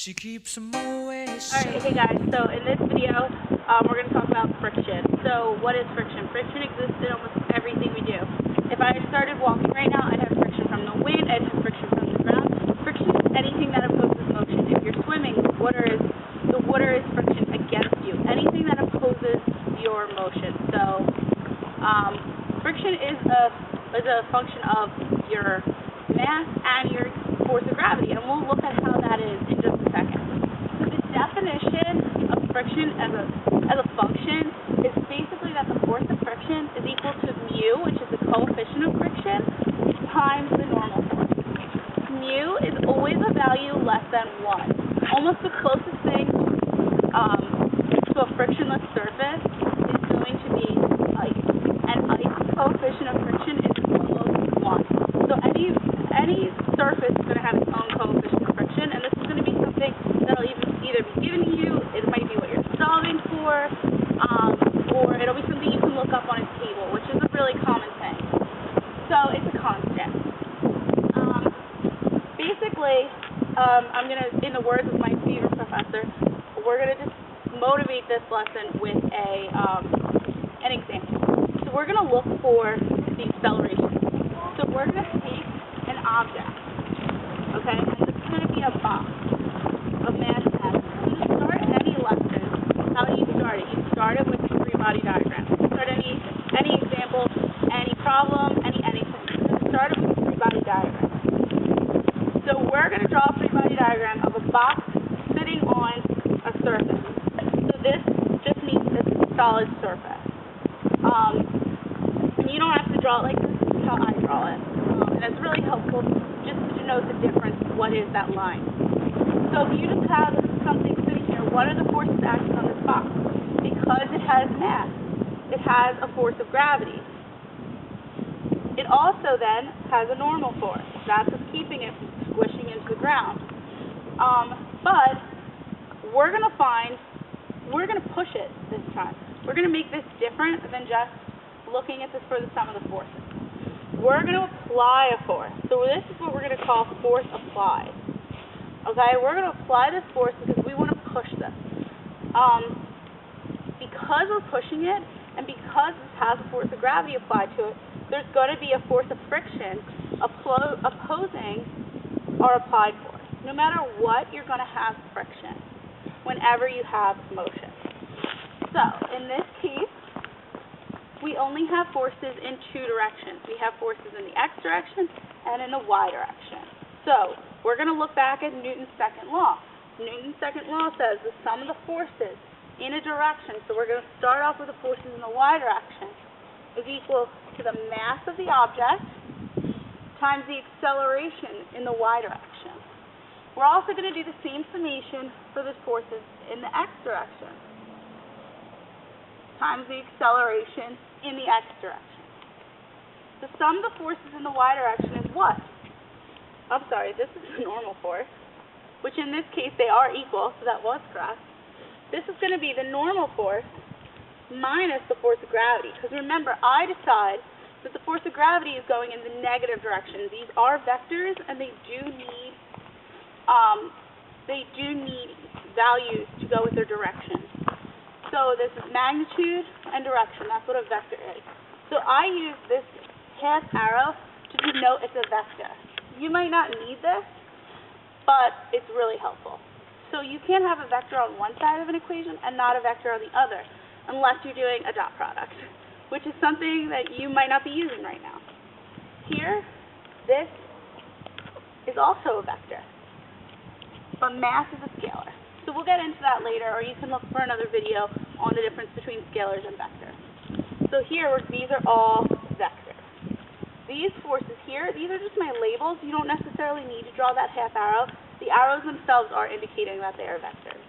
She keeps them always. Alright, hey guys, so in this video, we're going to talk about friction. So what is friction? Friction exists in almost everything we do. If I started walking right now, I'd have friction from the wind, I'd have friction from the ground. Friction is anything that opposes motion. If you're swimming, the water is friction against you. Anything that opposes your motion. So friction is a function of your mass and your force of gravity, and we'll look at how that is in just a second. So the definition of friction as a function is basically that the force of friction is equal to mu, which is the coefficient of friction, times the normal force. Mu is always a value less than 1. Almost the closest thing to a frictionless surface is going to be ice. And ice's coefficient of friction is almost 1. So any surface is going to have its own coefficient of friction, and this is going to be something that'll either be given to you, it might be what you're solving for, or it'll be something you can look up on a table, which is a really common thing. So it's a constant. Basically, I'm going to, in the words of my favorite professor, we're going to just motivate this lesson with an example. So we're going to look for the acceleration. So we're going to take an object, okay, and it's going to be a box of mass and matter. So to start any lesson, how do you start it? You start it with the free body diagram. You start any example, any problem, anything. So start it with the free body diagram. So we're going to draw a free body diagram of a box sitting on a surface. So this just means this is a solid surface. And you don't have to draw it like this. This is how I draw it. And it's really helpful just to denote the difference. What is that line? So if you just have something sitting here, what are the forces acting on this box? Because it has mass, it has a force of gravity. It also then has a normal force. That's what's keeping it from squishing into the ground. But we're going to push it this time. We're going to make this different than just looking at this for the sum of the forces. We're going to apply a force. So this is what we're going to call force applied. Okay, we're going to apply this force because we want to push this. Because we're pushing it, and because this has a force of gravity applied to it, there's going to be a force of friction opposing our applied force. No matter what, you're going to have friction whenever you have motion. So, in this case, we only have forces in two directions. We have forces in the x direction and in the y direction. So, we're going to look back at Newton's second law. Newton's second law says the sum of the forces in a direction, so we're going to start off with the forces in the y direction, is equal to the mass of the object times the acceleration in the y direction. We're also going to do the same summation for the forces in the x direction times the acceleration in the x direction. The sum of the forces in the y direction is what? I'm sorry, this is the normal force, which in this case they are equal, so that was correct. This is going to be the normal force minus the force of gravity, because remember, I decide that the force of gravity is going in the negative direction. These are vectors, and they do need values to go with their direction. So this is magnitude and direction. That's what a vector is. So I use this half arrow to denote it's a vector. You might not need this, but it's really helpful. So you can have a vector on one side of an equation and not a vector on the other, unless you're doing a dot product, which is something that you might not be using right now. Here, this is also a vector, but mass is a scalar. So we'll get into that later, or you can look for another video on the difference between scalars and vectors. So here, these are all vectors. These forces here, these are just my labels. You don't necessarily need to draw that half arrow. The arrows themselves are indicating that they are vectors.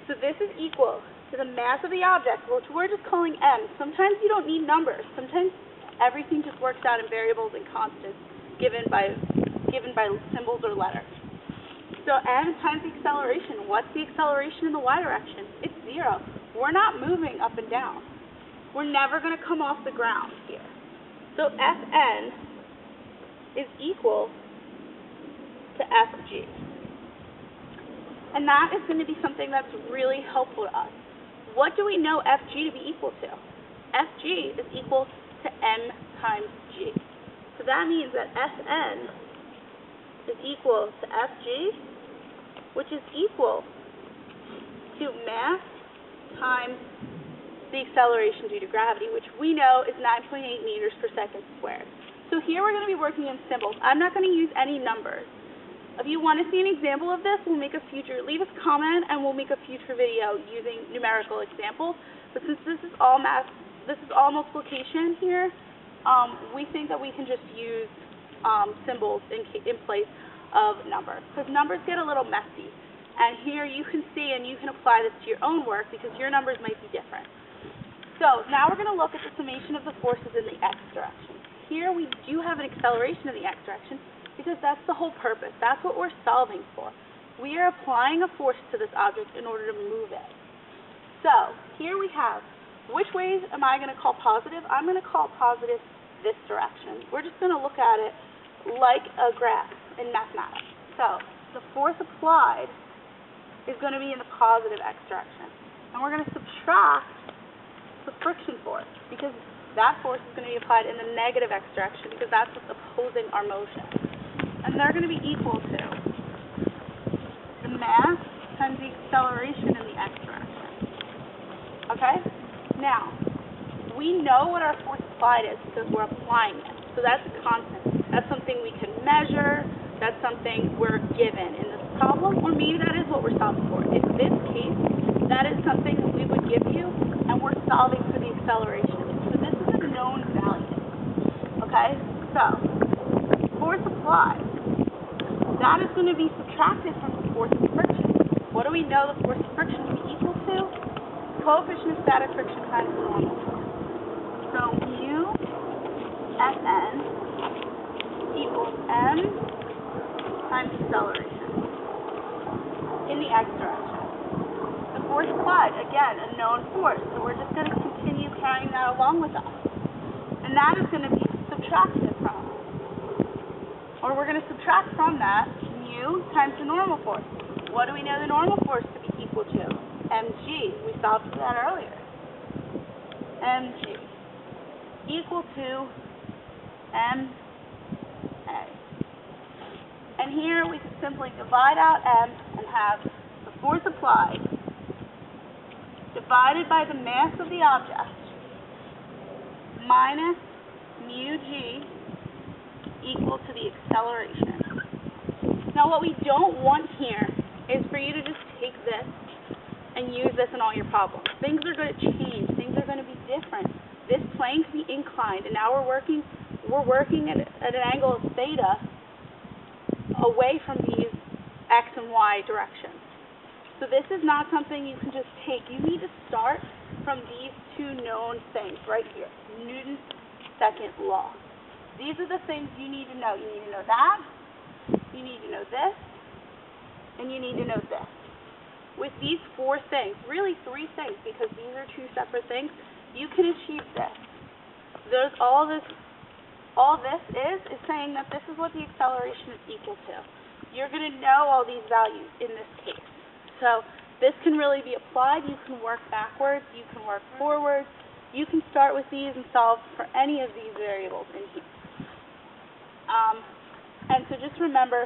So this is equal to the mass of the object, which we're just calling m. Sometimes you don't need numbers. Sometimes everything just works out in variables and constants given by symbols or letters. So m times the acceleration. What's the acceleration in the y direction? It's 0. We're not moving up and down. We're never going to come off the ground here. So Fn is equal to Fg. And that is going to be something that's really helpful to us. What do we know Fg to be equal to? Fg is equal to m times g. So that means that Fn is equal to Fg, which is equal to mass times the acceleration due to gravity, which we know is 9.8 meters per second squared. So here we're going to be working in symbols. I'm not going to use any numbers. If you want to see an example of this, leave us a comment and we'll make a future video using numerical examples. But since this is all math, this is all multiplication here, we think that we can just use symbols in place of numbers, because numbers get a little messy. And here you can see and you can apply this to your own work because your numbers might be different. So now we're going to look at the summation of the forces in the x direction. Here we do have an acceleration in the x direction because that's the whole purpose. That's what we're solving for. We are applying a force to this object in order to move it. So here we have, which ways am I going to call positive? I'm going to call positive this direction. We're just going to look at it like a graph in mathematics. So the force applied is going to be in the positive x direction. And we're going to subtract the friction force because that force is going to be applied in the negative x direction because that's what's opposing our motion. And they're going to be equal to the mass times the acceleration in the x direction. Okay? Now, we know what our force applied is because we're applying it. So that's a constant. That's something we can measure. That's something we're given in this problem, or maybe that is what we're solving for. In this case, that is something that we would give you, and we're solving for the acceleration. So this is a known value. Okay? So, force applied, that is going to be subtracted from the force of friction. What do we know the force of friction to be equal to? Coefficient of static friction times the normal force. So, mu Fn equals m times acceleration in the x direction. The force applied, again, a known force, so we're just going to continue carrying that along with us. And that is going to be subtracted from, or we're going to subtract from that mu times the normal force. What do we know the normal force to be equal to? mg. We solved for that earlier. mg equal to ma. And here we can simply divide out m and have the force applied divided by the mass of the object minus mu g equal to the acceleration. Now what we don't want here is for you to just take this and use this in all your problems. Things are going to change. Things are going to be different. This plane can be inclined, and now we're working at an angle of theta away from these x and y directions. So this is not something you can just take. You need to start from these two known things right here, Newton's second law. These are the things you need to know. You need to know that, you need to know this, and you need to know this. With these four things, really three things, because these are two separate things, you can achieve this. All this is saying that this is what the acceleration is equal to. You're going to know all these values in this case. So this can really be applied. You can work backwards. You can work forwards. You can start with these and solve for any of these variables in here. And so just remember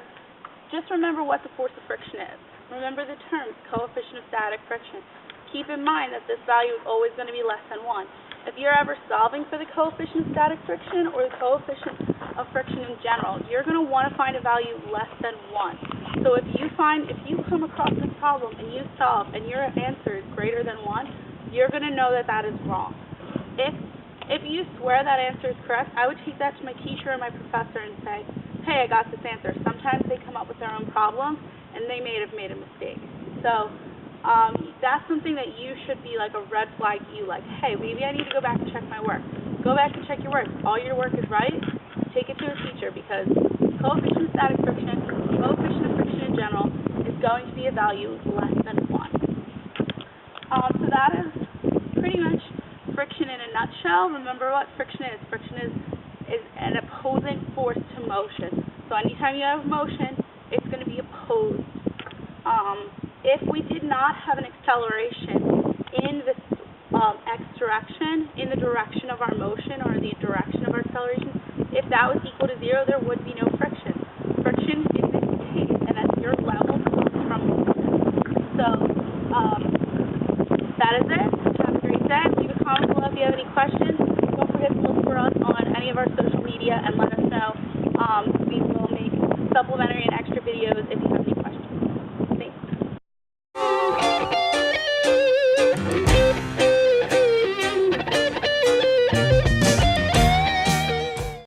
what the force of friction is. Remember the terms, coefficient of static friction. Keep in mind that this value is always going to be less than 1. If you're ever solving for the coefficient of static friction or the coefficient of friction in general, you're going to want to find a value less than 1. So if you come across this problem and you solve and your answer is greater than 1, you're going to know that that is wrong. If you swear that answer is correct, I would take that to my teacher or my professor and say, hey, I got this answer. Sometimes they come up with their own problems and they may have made a mistake. So that's something that you should be like a red flag to you, like, hey, maybe I need to go back and check my work. Go back and check your work. All your work is right, take it to a teacher, because coefficient of static friction, coefficient of friction in general, is going to be a value less than 1. So that is pretty much friction in a nutshell. Remember what friction is. Friction is an opposing force to motion. So anytime you have motion, it's going to be opposed. if we did not have an acceleration in this x direction, in the direction of our motion or the direction of our acceleration, if that was equal to 0, there would be no friction. Friction is this case, and that's your level from. So that is it.